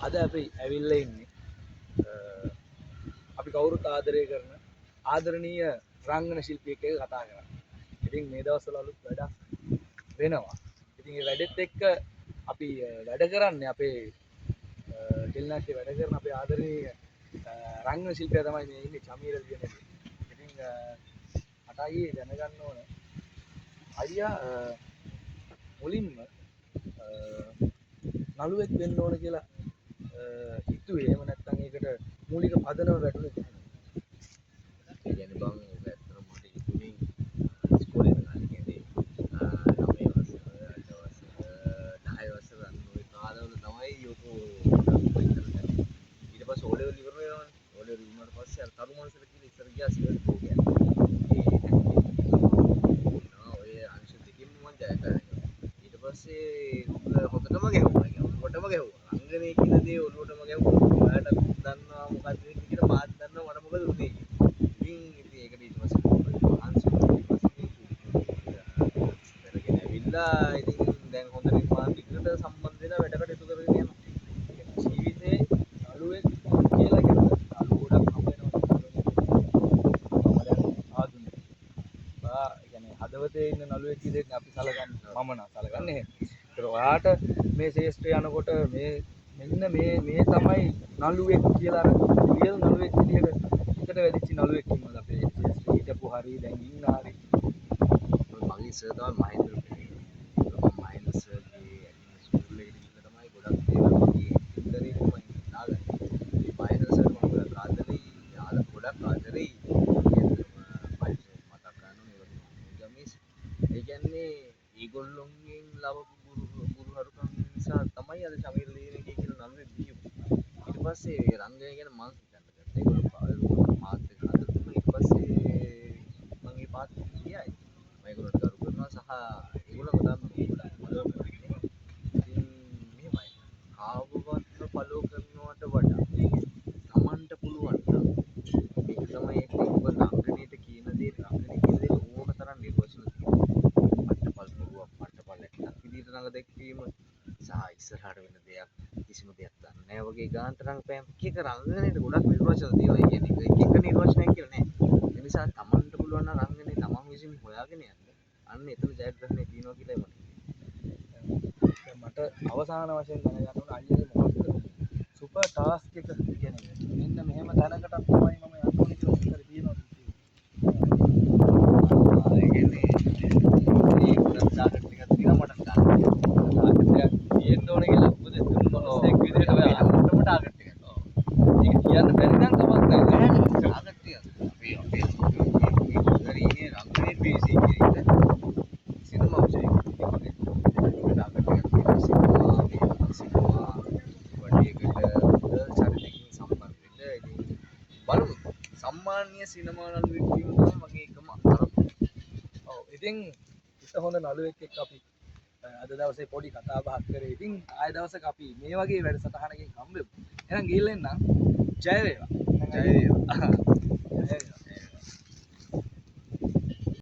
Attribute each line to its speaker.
Speaker 1: අද අපි ඇවිල්ලා ඉන්නේ අපි කවුරුත් ආදරය කරන ආදරණීය රංගන ශිල්පියෙක් එක්ක කතා කරා. ඉතින් මේ දවස්වල අලුත් වැඩක් වෙනවා. ඉතින් ඒ වැඩෙත් එක්ක අපි වැඩ කරන්නේ අපේ ටෙලිනාට්‍ය වැඩ කරන අපේ ආදරණීය රංගන ශිල්පියා තමයි මේ ඉන්නේ චමීර ලියනගේ. ඉතින් මට අයියේ දැනගන්න ඕන අයියා මුලින්ම නළුවෙක් වෙන්න ඕන කියලා හිතුවේ. එහෙම නැත්නම් ඒකට මූලික පදනම වැටුනේ කොහොමද?
Speaker 2: ඒ කියන්නේ බං ඒක ඇත්තටම මට හිතුනේ ඉස්කෝලේ යන කාලේ කියන්නේ 9 වසර 8 වසර 10 වසර අන්න ওই කාලවල තමයි යෝකෝ කරන්නේ. ඊට පස්සේ ඕලෙවල් ඉවර වෙනවනේ. ඕලෙවල් ඉවරනාට පස්සේ අර තරු මනසට කියලා ඉස්සර ගියා සිවල් පොගයක්. ඔය අංශ දෙකෙන්ම මම ජය කරා. ඊට පස්සේ හොඳටම ගැහුවා. ඔළුවටම ගැහුවා. රංගනේ කියන දේ ඔළුවටම ගැහුවා. ඔයාලට දන්නවා මොකක්ද කියලා මාත් දන්නවා මට මොකද උනේ කියලා. ඉතින් ඒකට ඊට පස්සේ මහන්සි වුණා. ඊට පස්සේ කරගෙන ඇවිල්ලා ඉතින් දැන් හොඳ නිර්මාණයකට සම්බන්ධ වෙලා වැඩ කටයුතු කරගෙන යනවා.
Speaker 1: ජීවිතේ නළුවෙක් කියලා කියනවා. නළු ගොඩක් හම්බ වෙනවා. ආදුනික. කියන්නේ හදවතේ ඉන්න නළුවෙක් විදිහට අපි සලකන්නේ. මම නම් සලකන්නේ එහෙම. ඒතර ඔයාට මේ ශේෂ්ත්‍රය යනකොට මෙන්න මේ තමයි නළුවෙක් කියලා අර රියල් නළුවෙක් විදිහට හිතට වැදිච්ච නළුවෙක් ඉන්නවද අපේ ශේෂ්ත්‍රයේ හිටපු හරි දැන් ඉන්න හරි.
Speaker 2: මගේ සර් තමයි මහේන්ද්‍ර පෙරේරා. මම මහේන්ද්‍ර සර්ගේ ඇනිමේ ස්කූල් එකට ගිහලා තමයි ගොඩක් දේවල් මගේ ඇක්ටිං කරේ මම දාගන්නේ. මේ මහේන්ද්‍ර සර් මම ගොඩක් ආදරෙයි, ගොඩක් ආදරෙයි. මතක් කරනවා මේ ගමේස්. ඒ කියන්නේ ඒගොල්ලොන්ගෙන් ලබපු ගුරුහරුකම් නිසා තමයි අද චමීර ලියනගේ කියලා නළුවෙක් බිහිවුනේ. ඊට පස්සේ රංගනය ගැන මම හිතන්න ගත්තා. ඒගොල්ලෝ මාත් එක්ක හදලා දුන්නා. ඊට පස්සේ මම මේ පාත් ගියා. මම ඒගොල්ලන්ට කරු කරනවා සහ ඒගොල්ලෝ ගොඩක් ෆලෝ කරන්නේ. ඉතින් මෙහෙමයි. ආවවත්ව ෆලෝ කරනවට වඩා Tamanට පුළුවන් නම් මේක තමයි ඔබ රංගනයට කියන දේ රංගනය කියන දේ ඕන තරම් නිර්වචන තියෙනවා. පට්ටපල් පුරුවක් පට්ටපල් ඇත්තක් විදිහට රඟ දැක්වීම සහ ඉස්සරහට වෙන දෙයක් කිසිම දෙයක් දන්නේ නැහැ වගේ ගානට රංගපෑම් එක රංගනයට ගොඩක් නිර්වචන තියෙනවා. ඒ කියන්නේ එක නිර්වචනයක් කියලා නෑ. ඒ නිසා Tamanට පුළුවන් නම් රංගනේ Taman විසින් හොයාගෙන යන්න. අන්න එතන ජයග්‍රහණය තියෙනවා කියලා මට
Speaker 1: දැන් මට අවසාන වශයෙන් දැනගන්න ඕන අයියේ මොකක්ද සුපර් ටාස්ක් එක කියන්නේ. මෙන්න මෙහෙම තැනකට තමයි මම යන්න ඕනේ කියලා උත්තර තියෙනවා.
Speaker 2: ඒ කියන්නේ ඒ ගොඩක් ටාගට් එකක් තියෙනවා මට ටාගට්
Speaker 1: එකක් තියෙන්න ඕනේ කියලා මොකද මොනසෙක් විදිහට ඔය අන්නම ටාගට් එකක්. ඔව්. ඒක කියන්න බැරි නම් කමක් නැහැ.
Speaker 2: ටාගට් එකක්. අපි හරිනේ රංගනේ බේසි කියන එක සිනමා උසයි. ඒක ටාගට් එකක් තියෙනවා සිනමා වඩේකට චරිතකින් සම්බන්ධ වෙන්න. ඉතින් බලමු. සම්මානීය සිනමා නළුවෙක් වීම තමයි මගේ එකම අරමුණ.
Speaker 1: ඔව්. ඉතින් ඉත හොඳ නළුවෙක් එක්ක අපි අද දවසේ පොඩි කතා බහක් කරේ. ඉතින් ආය දවසක අපි මේ වගේ වැඩසටහනකින් හම්බෙමු. එහෙනම් ගිහින් එන්නම්. ජය වේවා.
Speaker 2: ජය වේවා.
Speaker 1: ජය වේවා.